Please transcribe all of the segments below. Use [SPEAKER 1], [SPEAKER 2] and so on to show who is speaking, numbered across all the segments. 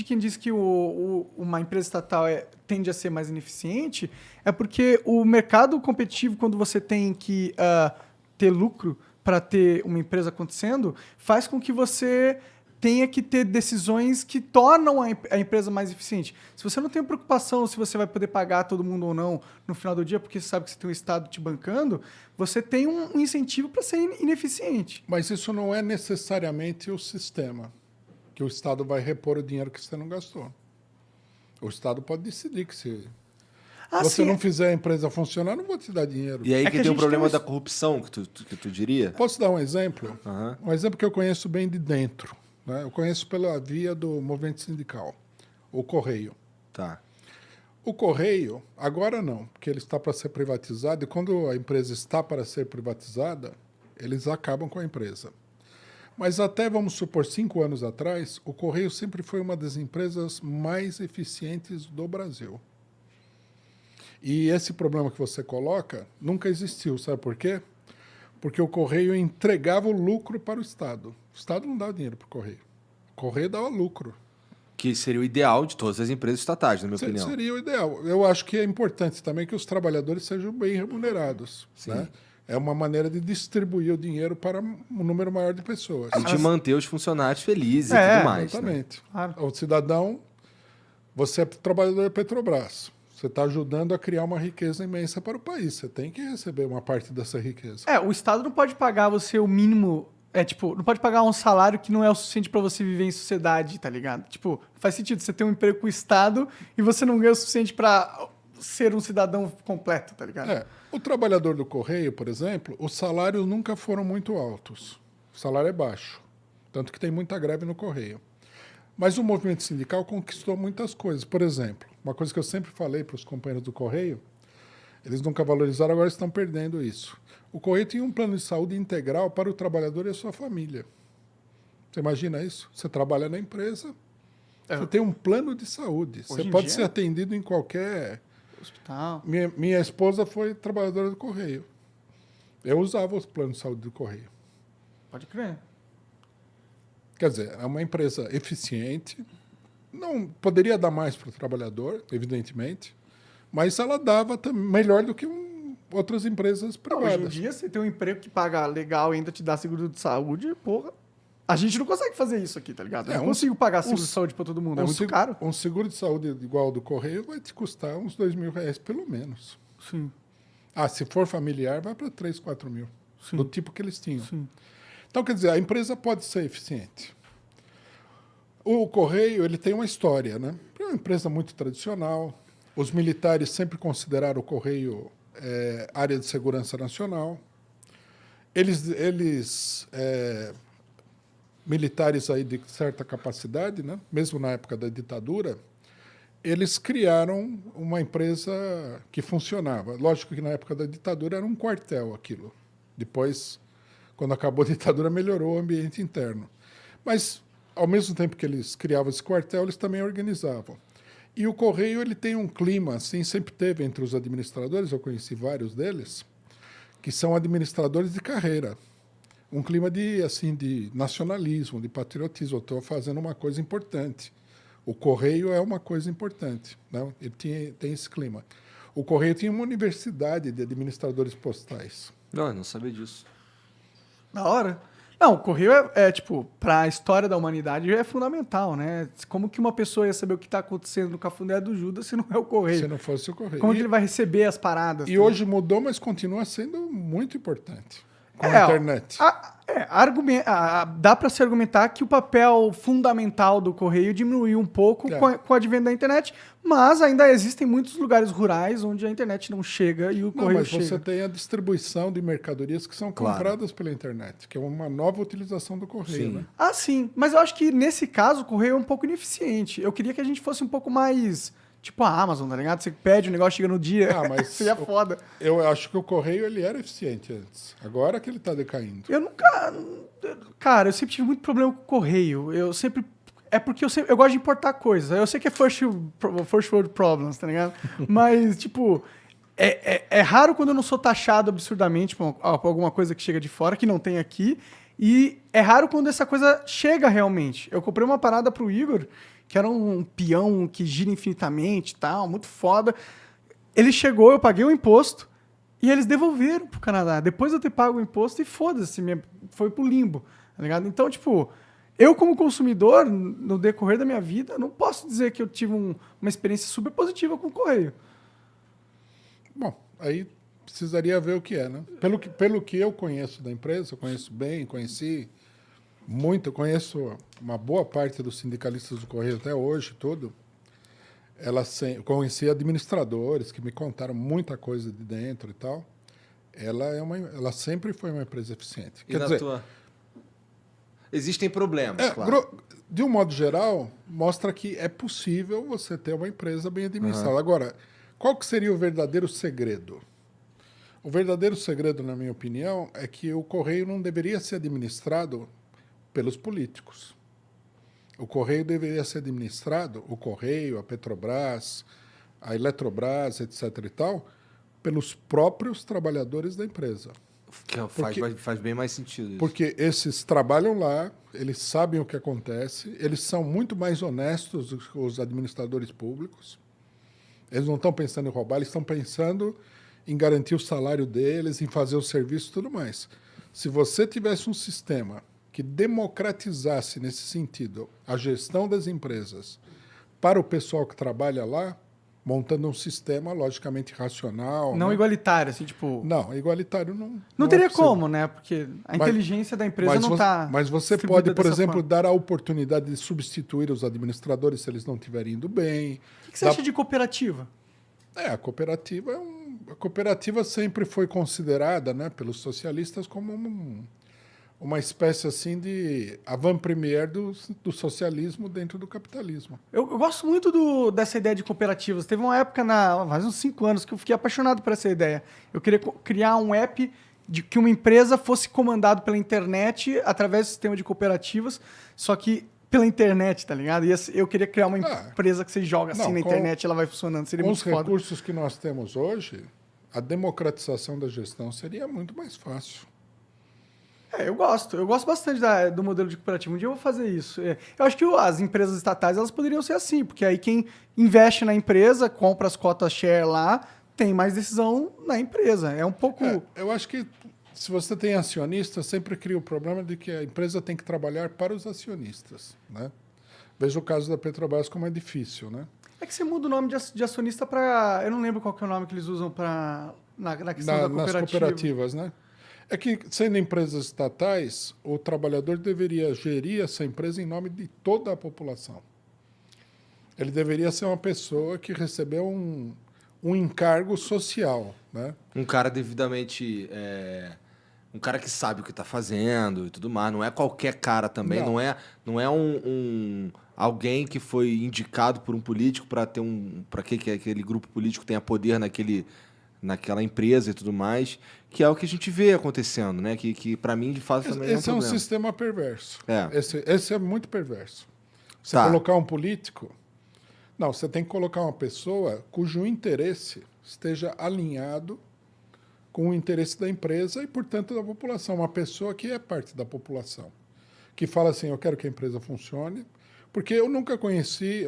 [SPEAKER 1] quem diz que uma empresa estatal tende a ser mais ineficiente é porque o mercado competitivo, quando você tem que ter lucro para ter uma empresa acontecendo, faz com que você tenha que ter decisões que tornam a empresa mais eficiente. Se você não tem preocupação se você vai poder pagar todo mundo ou não no final do dia, porque você sabe que você tem um Estado te bancando, você tem um incentivo para ser ineficiente.
[SPEAKER 2] Mas isso não é necessariamente o sistema, que o Estado vai repor o dinheiro que você não gastou. O Estado pode decidir que se você não fizer a empresa funcionar, não vou te dar dinheiro.
[SPEAKER 3] E aí
[SPEAKER 1] É
[SPEAKER 3] que
[SPEAKER 1] que
[SPEAKER 3] tem
[SPEAKER 1] a
[SPEAKER 3] o
[SPEAKER 1] gente
[SPEAKER 3] problema
[SPEAKER 1] tem
[SPEAKER 3] da corrupção, que tu diria?
[SPEAKER 2] Posso dar um exemplo?
[SPEAKER 3] Aham.
[SPEAKER 2] Um exemplo que eu conheço bem de dentro. Né? Eu conheço pela via do movimento sindical, o Correio.
[SPEAKER 3] Tá.
[SPEAKER 2] O Correio, agora não, porque ele está para ser privatizado, e quando a empresa está para ser privatizada, eles acabam com a empresa. Mas até, vamos supor, 5 anos atrás, o Correio sempre foi uma das empresas mais eficientes do Brasil. E esse problema que você coloca nunca existiu, sabe por quê? Porque o Correio entregava o lucro para o Estado. O Estado não dava dinheiro para o Correio. O Correio dava lucro.
[SPEAKER 3] Que seria o ideal de todas as empresas estatais, na minha opinião.
[SPEAKER 2] Seria o ideal. Eu acho que é importante também que os trabalhadores sejam bem remunerados. Né? É uma maneira de distribuir o dinheiro para um número maior de pessoas.
[SPEAKER 3] E de manter os funcionários felizes e tudo mais. Né?
[SPEAKER 2] Exatamente.
[SPEAKER 1] Claro.
[SPEAKER 2] O cidadão, você é trabalhador da Petrobras. Você está ajudando a criar uma riqueza imensa para o país. Você tem que receber uma parte dessa riqueza.
[SPEAKER 1] O Estado não pode pagar você o mínimo. Não pode pagar um salário que não é o suficiente para você viver em sociedade, tá ligado? Tipo, faz sentido você ter um emprego com o Estado e você não ganha o suficiente para ser um cidadão completo, tá ligado?
[SPEAKER 2] O trabalhador do Correio, por exemplo, os salários nunca foram muito altos. O salário é baixo. Tanto que tem muita greve no Correio. Mas o movimento sindical conquistou muitas coisas. Por exemplo, uma coisa que eu sempre falei para os companheiros do Correio, eles nunca valorizaram, agora estão perdendo isso. O Correio tinha um plano de saúde integral para o trabalhador e a sua família. Você imagina isso? Você trabalha na empresa, você tem um plano de saúde. Você pode ser atendido em qualquer
[SPEAKER 1] hospital.
[SPEAKER 2] Minha esposa foi trabalhadora do Correio. Eu usava os planos de saúde do Correio.
[SPEAKER 1] Pode crer.
[SPEAKER 2] Quer dizer, é uma empresa eficiente, não poderia dar mais para o trabalhador, evidentemente, mas ela dava melhor do que outras empresas privadas.
[SPEAKER 1] Hoje em dia, você tem um emprego que paga legal e ainda te dá seguro de saúde, porra. A gente não consegue fazer isso aqui, tá ligado? Eu não consigo pagar seguro de saúde para todo mundo, é muito caro.
[SPEAKER 2] Um seguro de saúde igual ao do Correio vai te custar uns R$2.000 pelo menos.
[SPEAKER 1] Sim.
[SPEAKER 2] Se for familiar, vai para 3, 4 mil,
[SPEAKER 1] Sim.
[SPEAKER 2] do tipo que eles tinham.
[SPEAKER 1] Sim.
[SPEAKER 2] Então, quer dizer, a empresa pode ser eficiente. O Correio, ele tem uma história, né? É uma empresa muito tradicional. Os militares sempre consideraram o Correio área de segurança nacional. Militares aí de certa capacidade, né? Mesmo na época da ditadura, eles criaram uma empresa que funcionava. Lógico que na época da ditadura era um quartel aquilo. Depois, quando acabou a ditadura, melhorou o ambiente interno. Mas, ao mesmo tempo que eles criavam esse quartel, eles também organizavam. E o Correio ele tem um clima, assim, sempre teve entre os administradores, eu conheci vários deles, que são administradores de carreira. Um clima de nacionalismo, de patriotismo. Eu estou fazendo uma coisa importante. O Correio é uma coisa importante. Né? Ele tem esse clima. O Correio tinha uma universidade de administradores postais.
[SPEAKER 3] Não sabia disso.
[SPEAKER 1] Da hora. Não, o Correio para a história da humanidade é fundamental, né? Como que uma pessoa ia saber o que está acontecendo no Cafundé do Judas se não é o Correio?
[SPEAKER 2] Se não fosse o Correio.
[SPEAKER 1] Como que ele vai receber as paradas?
[SPEAKER 2] E hoje mudou, mas continua sendo muito importante. Com a internet.
[SPEAKER 1] Dá para se argumentar que o papel fundamental do Correio diminuiu um pouco com o advento da internet, mas ainda existem muitos lugares rurais onde a internet não chega e o Correio chega.
[SPEAKER 2] Mas você tem a distribuição de mercadorias que são compradas pela internet, que é uma nova utilização do Correio. Né?
[SPEAKER 1] Sim. Mas eu acho que nesse caso o Correio é um pouco ineficiente. Eu queria que a gente fosse um pouco mais... Tipo a Amazon, tá ligado? Você pede, o negócio chega no dia.
[SPEAKER 2] Mas
[SPEAKER 1] seria foda.
[SPEAKER 2] Eu acho que o Correio ele era eficiente antes. Agora que ele está decaindo.
[SPEAKER 1] Cara, eu sempre tive muito problema com o Correio. É porque eu gosto de importar coisas. Eu sei que é first world problems, tá ligado? Mas, tipo... É raro quando eu não sou taxado absurdamente por alguma coisa que chega de fora, que não tem aqui. E é raro quando essa coisa chega realmente. Eu comprei uma parada pro Igor... quero um peão que gira infinitamente e tal, muito foda. Ele chegou, eu paguei o imposto e eles devolveram pro Canadá. Depois de eu ter pago o imposto e foda-se, foi pro limbo, tá ligado? Então, tipo, eu como consumidor, no decorrer da minha vida, não posso dizer que eu tive uma experiência super positiva com o correio.
[SPEAKER 2] Bom, aí precisaria ver o que é, né? Pelo que eu conheço da empresa, eu conheço bem, conheci muito, conheço uma boa parte dos sindicalistas do Correio até hoje, tudo. Conheci administradores que me contaram muita coisa de dentro e tal. Ela sempre foi uma empresa eficiente.
[SPEAKER 3] E existem problemas, claro.
[SPEAKER 2] De um modo geral, mostra que é possível você ter uma empresa bem administrada. Agora, qual que seria o verdadeiro segredo? O verdadeiro segredo, na minha opinião, é que o Correio não deveria ser administrado pelos políticos. O Correio deveria ser administrado, o Correio, a Petrobras, a Eletrobras, etc. e tal, pelos próprios trabalhadores da empresa.
[SPEAKER 3] Faz bem mais sentido isso.
[SPEAKER 2] Porque esses trabalham lá, eles sabem o que acontece, eles são muito mais honestos do que os administradores públicos. Eles não estão pensando em roubar, eles estão pensando em garantir o salário deles, em fazer o serviço e tudo mais. Se você tivesse um sistema que democratizasse, nesse sentido, a gestão das empresas para o pessoal que trabalha lá, montando um sistema logicamente racional.
[SPEAKER 1] Não, né? Igualitário, assim, tipo...
[SPEAKER 2] Não, igualitário não...
[SPEAKER 1] Não teria como, né? Porque a inteligência da empresa não está...
[SPEAKER 2] Mas você pode, por exemplo, dar a oportunidade de substituir os administradores se eles não estiverem indo bem.
[SPEAKER 1] O que você acha de cooperativa?
[SPEAKER 2] A cooperativa a cooperativa sempre foi considerada, né, pelos socialistas como uma espécie assim de avant-première do socialismo dentro do capitalismo.
[SPEAKER 1] Eu gosto muito dessa ideia de cooperativas. Teve uma época, faz uns 5 anos, que eu fiquei apaixonado por essa ideia. Eu queria criar um app de que uma empresa fosse comandada pela internet através do sistema de cooperativas, só que pela internet, tá ligado? E eu queria criar uma empresa que você joga assim na internet e ela vai funcionando. Seria muito foda.
[SPEAKER 2] Com os recursos que nós temos hoje, a democratização da gestão seria muito mais fácil.
[SPEAKER 1] Eu gosto. Eu gosto bastante do modelo de cooperativa. Um dia eu vou fazer isso. Eu acho que as empresas estatais elas poderiam ser assim, porque aí quem investe na empresa, compra as cotas share lá, tem mais decisão na empresa. É um pouco...
[SPEAKER 2] eu acho que se você tem acionista, sempre cria o problema de que a empresa tem que trabalhar para os acionistas, né? Veja o caso da Petrobras como é difícil, né?
[SPEAKER 1] É que você muda o nome de acionista para... Eu não lembro qual que é o nome que eles usam na questão da cooperativa.
[SPEAKER 2] Nas cooperativas, né? É que, sendo empresas estatais, o trabalhador deveria gerir essa empresa em nome de toda a população. Ele deveria ser uma pessoa que recebeu um encargo social, né?
[SPEAKER 3] Um cara devidamente... um cara que sabe o que está fazendo e tudo mais. Não é qualquer cara também. Não é alguém que foi indicado por um político para que aquele grupo político tenha poder naquela empresa e tudo mais, que é o que a gente vê acontecendo, né? Que para mim, de fato, também
[SPEAKER 2] esse
[SPEAKER 3] é um
[SPEAKER 2] um
[SPEAKER 3] problema.
[SPEAKER 2] sistema perverso. Esse é muito perverso. Você
[SPEAKER 3] Tá.
[SPEAKER 2] colocar um político... Não, você tem que colocar uma pessoa cujo interesse esteja alinhado com o interesse da empresa e, portanto, da população. Uma pessoa que é parte da população, que fala assim, eu quero que a empresa funcione, porque eu conheci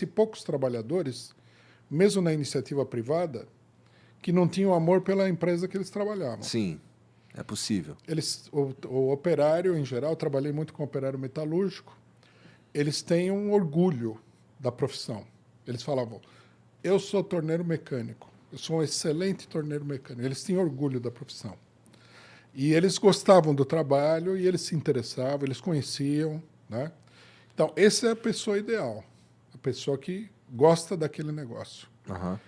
[SPEAKER 2] poucos trabalhadores, mesmo na iniciativa privada, que não tinham amor pela empresa que eles trabalhavam.
[SPEAKER 3] Sim, é possível.
[SPEAKER 2] O operário, em geral, eu trabalhei muito com operário metalúrgico, eles têm um orgulho da profissão. Eles falavam, eu sou torneiro mecânico, eu sou um excelente torneiro mecânico. Eles tinham orgulho da profissão. E eles gostavam do trabalho e eles se interessavam, eles conheciam, né? Então, essa é a pessoa ideal, a pessoa que gosta daquele negócio.
[SPEAKER 3] Uhum.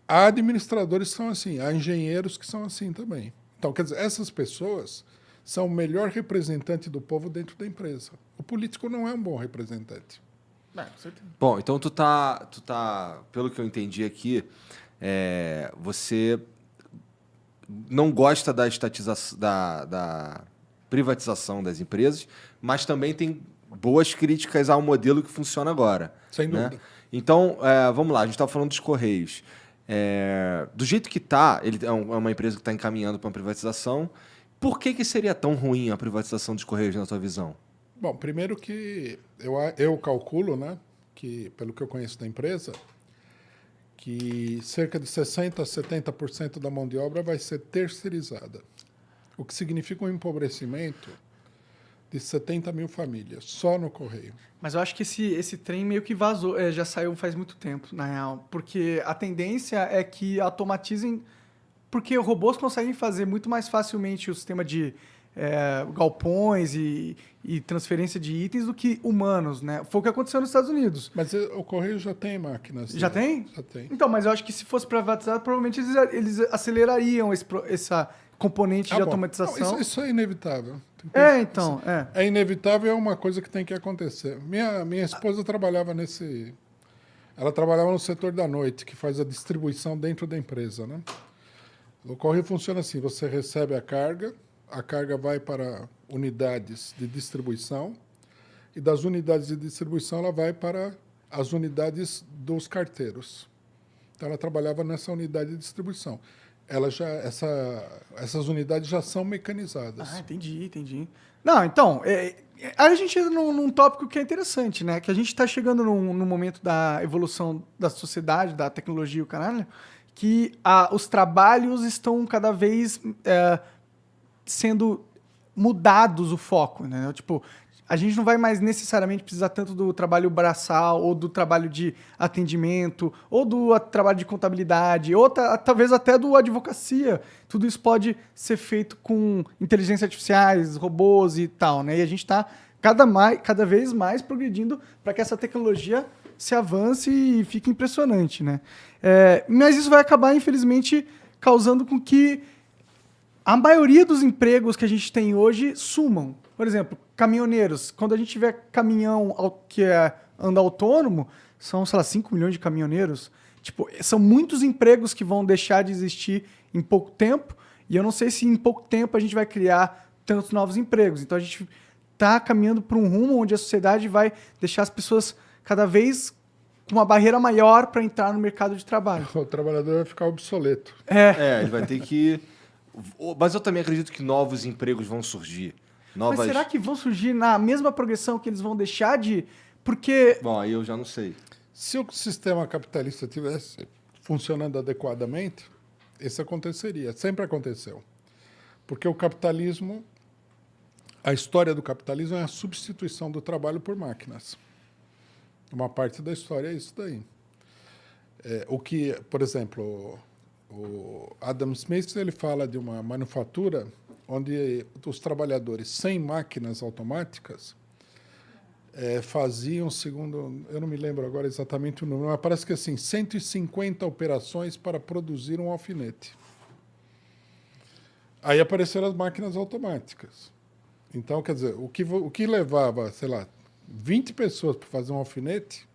[SPEAKER 2] Há administradores que são assim, há engenheiros que são assim também. Então, quer dizer, essas pessoas são o melhor representante do povo dentro da empresa. O político não é um bom representante.
[SPEAKER 1] Com certeza.
[SPEAKER 3] Bom, então tu tá, pelo que eu entendi aqui, você não gosta da da privatização das empresas, mas também tem boas críticas ao modelo que funciona agora.
[SPEAKER 2] Sem
[SPEAKER 3] né?
[SPEAKER 2] dúvida.
[SPEAKER 3] Então, vamos lá, a gente estava falando dos Correios. Do jeito que está, ele é uma empresa que está encaminhando para uma privatização. Por que seria tão ruim a privatização dos Correios, na tua visão?
[SPEAKER 2] Bom, primeiro que eu calculo, né, que pelo que eu conheço da empresa, que cerca de 60% a 70% da mão de obra vai ser terceirizada, o que significa um empobrecimento de 70 mil famílias, só no Correio.
[SPEAKER 1] Mas eu acho que esse trem meio que vazou, já saiu faz muito tempo, na real. Porque a tendência é que automatizem. Porque robôs conseguem fazer muito mais facilmente o sistema de galpões e transferência de itens do que humanos, né? Foi o que aconteceu nos Estados Unidos.
[SPEAKER 2] Mas o Correio já tem máquinas.
[SPEAKER 1] Já tem?
[SPEAKER 2] Já tem.
[SPEAKER 1] Então, mas eu acho que se fosse privatizado, provavelmente eles acelerariam essa componente de
[SPEAKER 2] bom.
[SPEAKER 1] automatização.
[SPEAKER 2] Não, isso é inevitável.
[SPEAKER 1] Então.
[SPEAKER 2] É inevitável, é uma coisa que tem que acontecer. Minha esposa trabalhava nesse... Ela trabalhava no setor da noite, que faz a distribuição dentro da empresa, né? O Correio funciona assim, você recebe a carga vai para unidades de distribuição, e das unidades de distribuição ela vai para as unidades dos carteiros. Então ela trabalhava nessa unidade de distribuição. Essas unidades já são mecanizadas.
[SPEAKER 1] Ah, entendi. Não, então, a gente entra num tópico que é interessante, né? Que a gente está chegando num momento da evolução da sociedade, da tecnologia e o caralho, que os trabalhos estão cada vez sendo mudados o foco, né? Tipo, a gente não vai mais necessariamente precisar tanto do trabalho braçal, ou do trabalho de atendimento, ou do trabalho de contabilidade, ou talvez até do advocacia. Tudo isso pode ser feito com inteligência artificiais, robôs e tal, né? E a gente está cada vez mais progredindo para que essa tecnologia se avance e fique impressionante, né? Mas isso vai acabar, infelizmente, causando com que a maioria dos empregos que a gente tem hoje sumam. Por exemplo, caminhoneiros. Quando a gente tiver caminhão que anda autônomo, são, sei lá, 5 milhões de caminhoneiros. Tipo, são muitos empregos que vão deixar de existir em pouco tempo, e eu não sei se em pouco tempo a gente vai criar tantos novos empregos. Então a gente está caminhando para um rumo onde a sociedade vai deixar as pessoas cada vez com uma barreira maior para entrar no mercado de trabalho.
[SPEAKER 2] O trabalhador vai ficar obsoleto.
[SPEAKER 3] Ele vai ter que... Mas eu também acredito que novos empregos vão surgir.
[SPEAKER 1] Mas será que vão surgir na mesma progressão que eles vão deixar de... Porque...
[SPEAKER 3] Bom, aí eu já não sei.
[SPEAKER 2] Se o sistema capitalista estivesse funcionando adequadamente, isso aconteceria. Sempre aconteceu. Porque o capitalismo... A história do capitalismo é a substituição do trabalho por máquinas. Uma parte da história é isso daí. Por exemplo... O Adam Smith ele fala de uma manufatura onde os trabalhadores sem máquinas automáticas faziam, segundo, eu não me lembro agora exatamente o número, mas parece que assim, 150 operações para produzir um alfinete. Aí apareceram as máquinas automáticas. Então, quer dizer, o que levava, sei lá, 20 pessoas para fazer um alfinete,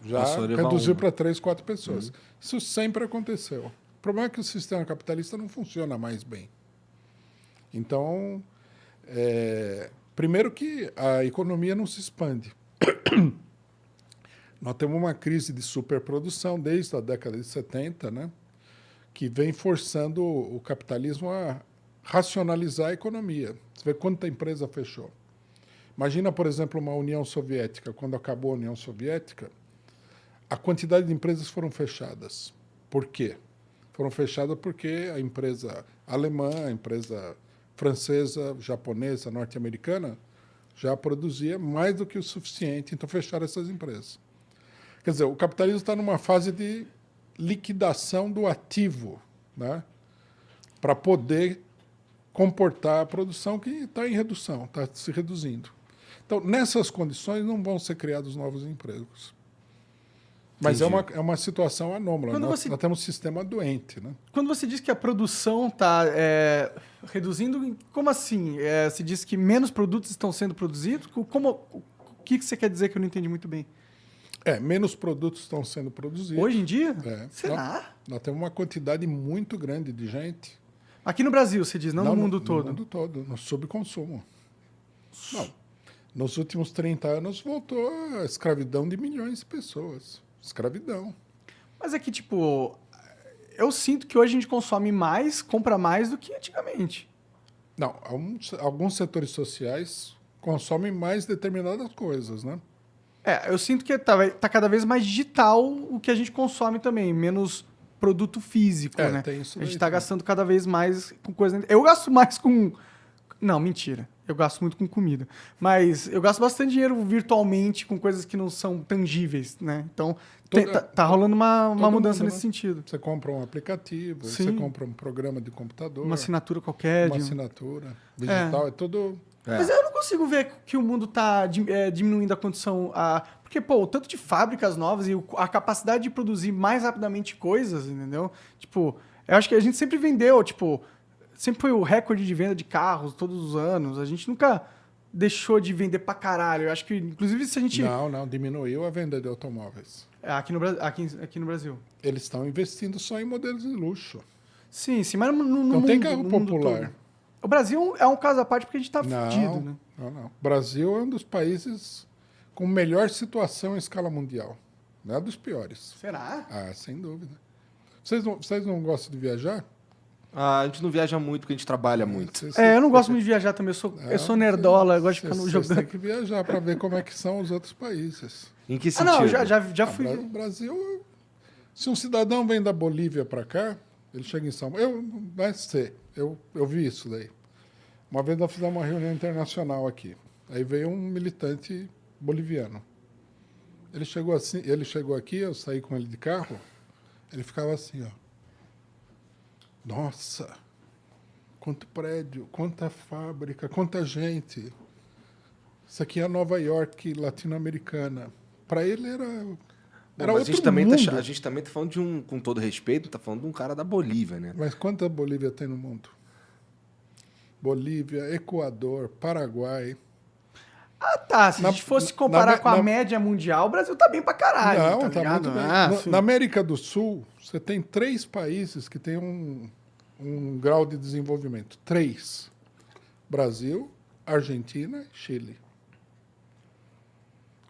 [SPEAKER 2] já reduziu para 3, 4 pessoas. Isso sempre aconteceu. O problema é que o sistema capitalista não funciona mais bem. Então, primeiro que a economia não se expande. Nós temos uma crise de superprodução desde a década de 70, né, que vem forçando o capitalismo a racionalizar a economia. Você vê quanta empresa fechou. Imagina, por exemplo, uma União Soviética. Quando acabou a União Soviética, a quantidade de empresas foram fechadas. Por quê? Foram fechadas porque a empresa alemã, a empresa francesa, japonesa, norte-americana já produzia mais do que o suficiente, então fecharam essas empresas. Quer dizer, o capitalismo está numa fase de liquidação do ativo, né, para poder comportar a produção que está em redução, está se reduzindo. Então, nessas condições, não vão ser criados novos empregos. Mas é uma situação anômala. Nós temos um sistema doente. Né?
[SPEAKER 1] Quando você diz que a produção está reduzindo, como assim? Se diz que menos produtos estão sendo produzidos? O que você quer dizer que eu não entendi muito bem?
[SPEAKER 2] Menos produtos estão sendo produzidos.
[SPEAKER 1] Hoje em dia? Será?
[SPEAKER 2] Nós temos uma quantidade muito grande de gente.
[SPEAKER 1] Aqui no Brasil, você diz, não no mundo todo?
[SPEAKER 2] No mundo todo, no subconsumo. Não. Nos últimos 30 anos voltou a escravidão de milhões de pessoas. Escravidão.
[SPEAKER 1] Mas é que, tipo, eu sinto que hoje a gente consome mais, compra mais do que antigamente.
[SPEAKER 2] Não, alguns setores sociais consomem mais determinadas coisas, né?
[SPEAKER 1] Eu sinto que tá cada vez mais digital o que a gente consome também, menos produto físico, né?
[SPEAKER 2] Tem isso
[SPEAKER 1] A gente
[SPEAKER 2] daí
[SPEAKER 1] tá
[SPEAKER 2] também.
[SPEAKER 1] gastando cada vez mais com coisa... Eu gasto mais com... Não, mentira. Eu gasto muito com comida. Mas eu gasto bastante dinheiro virtualmente com coisas que não são tangíveis, né? Então, tá rolando uma mudança
[SPEAKER 2] mundo,
[SPEAKER 1] nesse
[SPEAKER 2] né?
[SPEAKER 1] sentido.
[SPEAKER 2] Você compra um aplicativo,
[SPEAKER 1] Sim.
[SPEAKER 2] você compra um programa de computador,
[SPEAKER 1] Uma assinatura qualquer.
[SPEAKER 2] uma assinatura digital, é tudo...
[SPEAKER 1] Mas eu não consigo ver que o mundo tá diminuindo a condição. Porque, pô, o tanto de fábricas novas e a capacidade de produzir mais rapidamente coisas, entendeu? Tipo, eu acho que a gente sempre vendeu, tipo, sempre foi o recorde de venda de carros todos os anos. A gente nunca deixou de vender pra caralho. Eu acho que, inclusive, se a gente.
[SPEAKER 2] Não, diminuiu a venda de automóveis.
[SPEAKER 1] Aqui no Brasil.
[SPEAKER 2] Eles estão investindo só em modelos de luxo.
[SPEAKER 1] Sim, mas no mundo.
[SPEAKER 2] Não tem carro
[SPEAKER 1] no mundo
[SPEAKER 2] popular.
[SPEAKER 1] todo. O Brasil é um caso à parte porque a gente tá fudido, né?
[SPEAKER 2] Não. O Brasil é um dos países com melhor situação em escala mundial. Não é dos piores.
[SPEAKER 1] Será?
[SPEAKER 2] Sem dúvida. Vocês não gostam de viajar?
[SPEAKER 3] A gente não viaja muito porque a gente trabalha muito.
[SPEAKER 1] Eu não gosto muito de viajar também. Eu sou nerdola, eu gosto de ficar
[SPEAKER 2] Vocês
[SPEAKER 1] jogando.
[SPEAKER 2] têm que viajar para ver como é que são os outros países.
[SPEAKER 3] Em que sentido?
[SPEAKER 1] Não, já fui.
[SPEAKER 2] O Brasil, se um cidadão vem da Bolívia para cá, ele chega em São Paulo. Vai ser. Eu vi isso daí. Uma vez nós fizemos uma reunião internacional aqui. Aí veio um militante boliviano. Ele chegou aqui, eu saí com ele de carro, ele ficava assim, ó. Nossa, quanto prédio, quanta fábrica, quanta gente. Isso aqui é Nova York latino-americana. Para ele era
[SPEAKER 3] Mas
[SPEAKER 2] outro
[SPEAKER 3] a gente também
[SPEAKER 2] mundo.
[SPEAKER 3] a gente também tá falando de com todo respeito, tá falando de um cara da Bolívia, né?
[SPEAKER 2] Mas quanta Bolívia tem no mundo? Bolívia, Equador, Paraguai.
[SPEAKER 1] Tá. Se a gente fosse comparar com a média mundial, o Brasil tá bem pra caralho.
[SPEAKER 2] Não, tá
[SPEAKER 1] ligado?
[SPEAKER 2] muito bem.
[SPEAKER 1] Sim.
[SPEAKER 2] Na América do Sul, você tem 3 países que têm um grau de desenvolvimento. 3. Brasil, Argentina e Chile.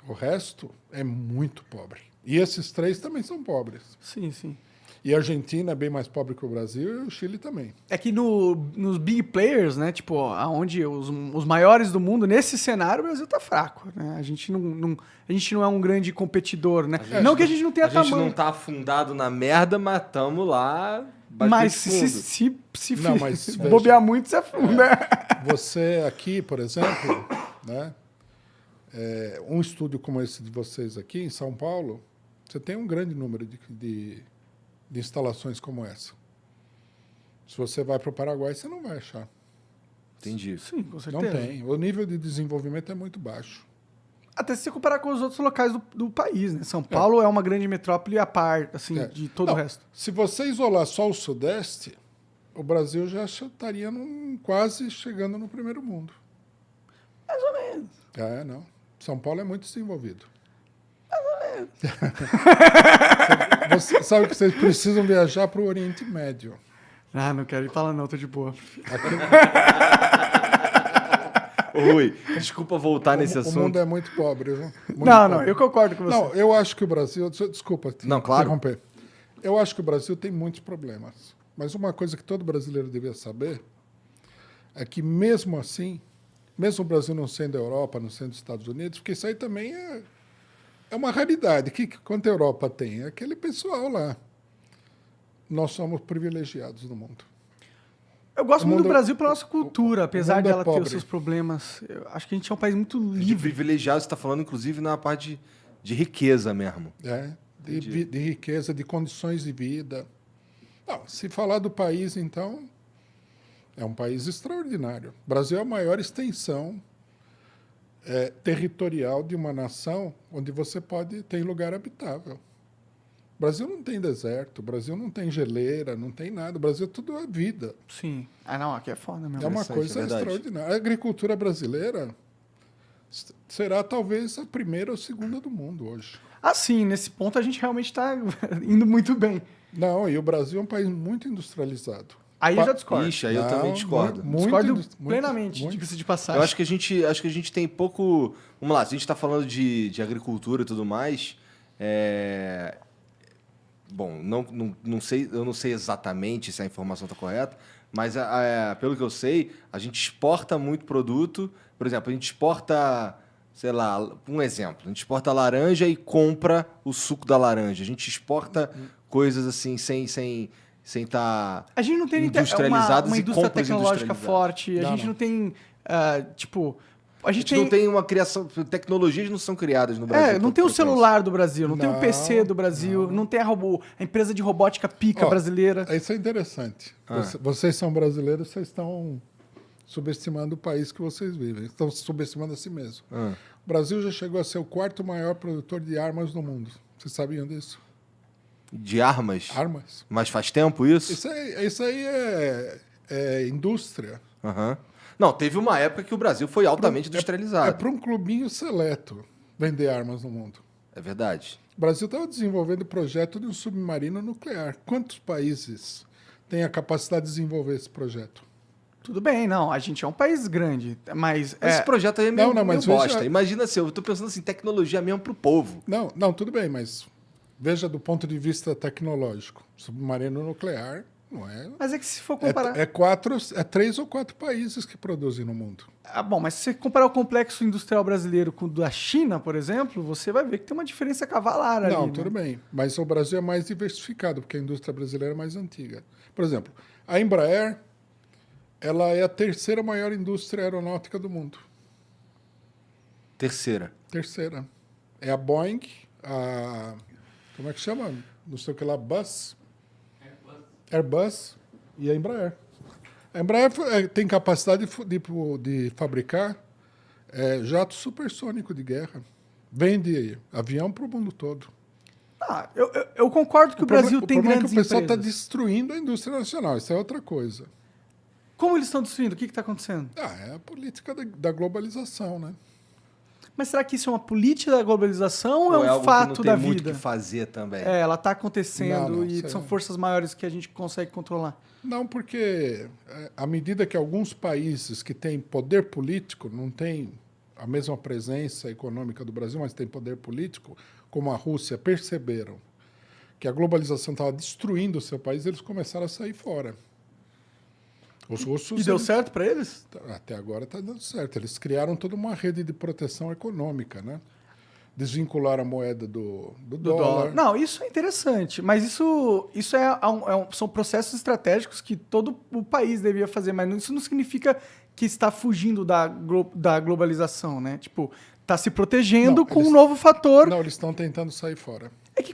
[SPEAKER 2] O resto é muito pobre. E esses 3 também são pobres.
[SPEAKER 1] Sim.
[SPEAKER 2] E a Argentina é bem mais pobre que o Brasil e o Chile também.
[SPEAKER 1] É que nos big players, né? Tipo, aonde os maiores do mundo, nesse cenário, o Brasil tá fraco, né? A gente não é um grande competidor, né? Não que a gente não tenha
[SPEAKER 3] A gente
[SPEAKER 1] tamanho.
[SPEAKER 3] não tá afundado na merda, mas tamo lá.
[SPEAKER 1] Mas
[SPEAKER 3] fundo.
[SPEAKER 1] se
[SPEAKER 2] Não, mas veja.
[SPEAKER 1] bobear muito, você afunda.
[SPEAKER 2] Você aqui, por exemplo, né? Um estúdio como esse de vocês aqui, em São Paulo, você tem um grande número de instalações como essa. Se você vai para o Paraguai, você não vai achar.
[SPEAKER 3] Entendi.
[SPEAKER 1] Sim, com
[SPEAKER 2] Não
[SPEAKER 1] certeza.
[SPEAKER 2] tem. O nível de desenvolvimento é muito baixo.
[SPEAKER 1] Até se você comparar com os outros locais do país, né? São Paulo é uma grande metrópole à parte, assim, de todo o resto.
[SPEAKER 2] Se você isolar só o Sudeste, o Brasil já estaria quase chegando no primeiro mundo.
[SPEAKER 1] Mais ou menos.
[SPEAKER 2] Não. São Paulo é muito desenvolvido.
[SPEAKER 1] Mais ou menos.
[SPEAKER 2] Você sabe que vocês precisam viajar para o Oriente Médio.
[SPEAKER 1] Não quero ir falar não, tô de boa.
[SPEAKER 3] Ô, Rui, desculpa voltar nesse
[SPEAKER 2] O
[SPEAKER 3] assunto.
[SPEAKER 2] mundo é muito pobre, viu? Muito
[SPEAKER 1] Não,
[SPEAKER 2] pobre.
[SPEAKER 1] eu concordo com você.
[SPEAKER 2] Não, eu acho que o Brasil... Desculpa
[SPEAKER 3] Não, claro.
[SPEAKER 2] interromper. Eu acho que o Brasil tem muitos problemas. Mas uma coisa que todo brasileiro devia saber é que, mesmo assim, mesmo o Brasil não sendo a Europa, não sendo os Estados Unidos, porque isso aí também é uma raridade. Quanto a Europa tem? É aquele pessoal lá. Nós somos privilegiados no mundo.
[SPEAKER 1] Eu gosto muito do
[SPEAKER 2] mundo-
[SPEAKER 1] Brasil pela nossa cultura, apesar
[SPEAKER 2] mundo é
[SPEAKER 1] dela ter os
[SPEAKER 2] pobre.
[SPEAKER 1] seus problemas. Eu acho que a gente é um país muito
[SPEAKER 3] De
[SPEAKER 1] livre.
[SPEAKER 3] privilegiado, você tá falando, inclusive, na parte de riqueza mesmo.
[SPEAKER 2] De riqueza, de condições de vida. Não, se falar do país, então, é um país extraordinário. O Brasil é a maior extensão territorial de uma nação onde você tem lugar habitável. O Brasil não tem deserto, o Brasil não tem geleira, não tem nada. O Brasil tudo é vida.
[SPEAKER 1] Sim. Não, aqui é foda mesmo.
[SPEAKER 2] É uma
[SPEAKER 3] Interessante,
[SPEAKER 2] coisa
[SPEAKER 3] é verdade.
[SPEAKER 2] extraordinária. A agricultura brasileira será talvez a primeira ou segunda do mundo hoje.
[SPEAKER 1] Assim, nesse ponto a gente realmente tá indo muito bem.
[SPEAKER 2] Não, e o Brasil é um país muito industrializado.
[SPEAKER 1] Aí eu já discordo.
[SPEAKER 3] Ixi, aí eu
[SPEAKER 2] Não,
[SPEAKER 3] também discordo.
[SPEAKER 1] Discordo
[SPEAKER 2] muito,
[SPEAKER 1] plenamente,
[SPEAKER 2] muito.
[SPEAKER 1] diga-se de passagem.
[SPEAKER 3] Eu acho que a gente tem pouco. Vamos lá, se a gente está falando de agricultura e tudo mais, Bom, não sei, eu não sei exatamente se a informação está correta, mas pelo que eu sei, a gente exporta muito produto. Por exemplo, a gente exporta, sei lá, um exemplo, a gente exporta laranja e compra o suco da laranja. A gente exporta coisas assim sem estar
[SPEAKER 1] A gente não tem
[SPEAKER 3] industrializadas
[SPEAKER 1] uma
[SPEAKER 3] e
[SPEAKER 1] indústria
[SPEAKER 3] compras
[SPEAKER 1] tecnológica
[SPEAKER 3] industrializadas.
[SPEAKER 1] forte, a gente não tem, tipo...
[SPEAKER 3] A gente não tem uma criação, tecnologias não são criadas no Brasil.
[SPEAKER 1] não tem o
[SPEAKER 3] por trás.
[SPEAKER 1] celular do Brasil, não tem o
[SPEAKER 2] Não,
[SPEAKER 1] PC do Brasil, não tem a empresa de robótica pica brasileira.
[SPEAKER 2] Isso é interessante. Vocês são brasileiros, vocês estão subestimando o país que vocês vivem. Estão subestimando a si mesmo. O Brasil já chegou a ser o 4º maior produtor de armas no mundo. Vocês sabiam disso?
[SPEAKER 3] De armas?
[SPEAKER 2] Armas.
[SPEAKER 3] Mas faz tempo isso?
[SPEAKER 2] Isso aí é indústria.
[SPEAKER 3] Aham. Não, teve uma época que o Brasil foi altamente industrializado.
[SPEAKER 2] É para um clubinho seleto vender armas no mundo.
[SPEAKER 3] É verdade.
[SPEAKER 2] O Brasil estava desenvolvendo o projeto de um submarino nuclear. Quantos países têm a capacidade de desenvolver esse projeto?
[SPEAKER 1] Tudo bem, não, a gente é um país grande, mas...
[SPEAKER 3] Esse projeto aí é meio
[SPEAKER 2] mas
[SPEAKER 3] bosta.
[SPEAKER 2] veja...
[SPEAKER 3] Imagina assim, eu tô pensando assim, tecnologia mesmo pro povo.
[SPEAKER 2] Não, tudo bem, mas veja do ponto de vista tecnológico. Submarino nuclear não é...
[SPEAKER 1] Mas é que se for comparar...
[SPEAKER 2] É 3 ou 4 países que produzem no mundo.
[SPEAKER 1] Bom, mas se você comparar o complexo industrial brasileiro com o da China, por exemplo, você vai ver que tem uma diferença cavalar ali.
[SPEAKER 2] Não,
[SPEAKER 1] né?
[SPEAKER 2] tudo bem. Mas o Brasil é mais diversificado, porque a indústria brasileira é mais antiga. Por exemplo, a Embraer, ela é a 3ª maior indústria aeronáutica do mundo.
[SPEAKER 3] Terceira.
[SPEAKER 2] É a Boeing, como é que chama? Não sei o que lá, Airbus e a Embraer. A Embraer tem capacidade de fabricar jato supersônico de guerra. Vende avião para o mundo todo.
[SPEAKER 1] Eu concordo que o Brasil tem grandes
[SPEAKER 2] empresas. O problema é que o pessoal está
[SPEAKER 1] empresas.
[SPEAKER 2] destruindo a indústria nacional. Isso é outra coisa.
[SPEAKER 1] Como eles estão destruindo? O que está acontecendo?
[SPEAKER 2] É a política da globalização, né?
[SPEAKER 1] Mas será que isso é uma política da globalização ou é um
[SPEAKER 3] algo
[SPEAKER 1] fato
[SPEAKER 3] que não
[SPEAKER 1] da
[SPEAKER 3] tem muito
[SPEAKER 1] vida?
[SPEAKER 3] que fazer também.
[SPEAKER 1] Ela está acontecendo
[SPEAKER 2] Não,
[SPEAKER 1] e são forças maiores que a gente consegue controlar.
[SPEAKER 2] Não, porque à medida que alguns países que têm poder político, não têm a mesma presença econômica do Brasil, mas têm poder político, como a Rússia, perceberam que a globalização estava destruindo o seu país, eles começaram a sair fora. Os russos...
[SPEAKER 1] E deu certo para eles?
[SPEAKER 2] Até agora está dando certo. Eles criaram toda uma rede de proteção econômica, né? Desvincularam a moeda do dólar.
[SPEAKER 1] Não, isso é interessante, mas isso são processos estratégicos que todo o país devia fazer, mas isso não significa que está fugindo da globalização, né? Tipo, está se protegendo com um novo fator.
[SPEAKER 2] Não, eles estão tentando sair fora.
[SPEAKER 1] É que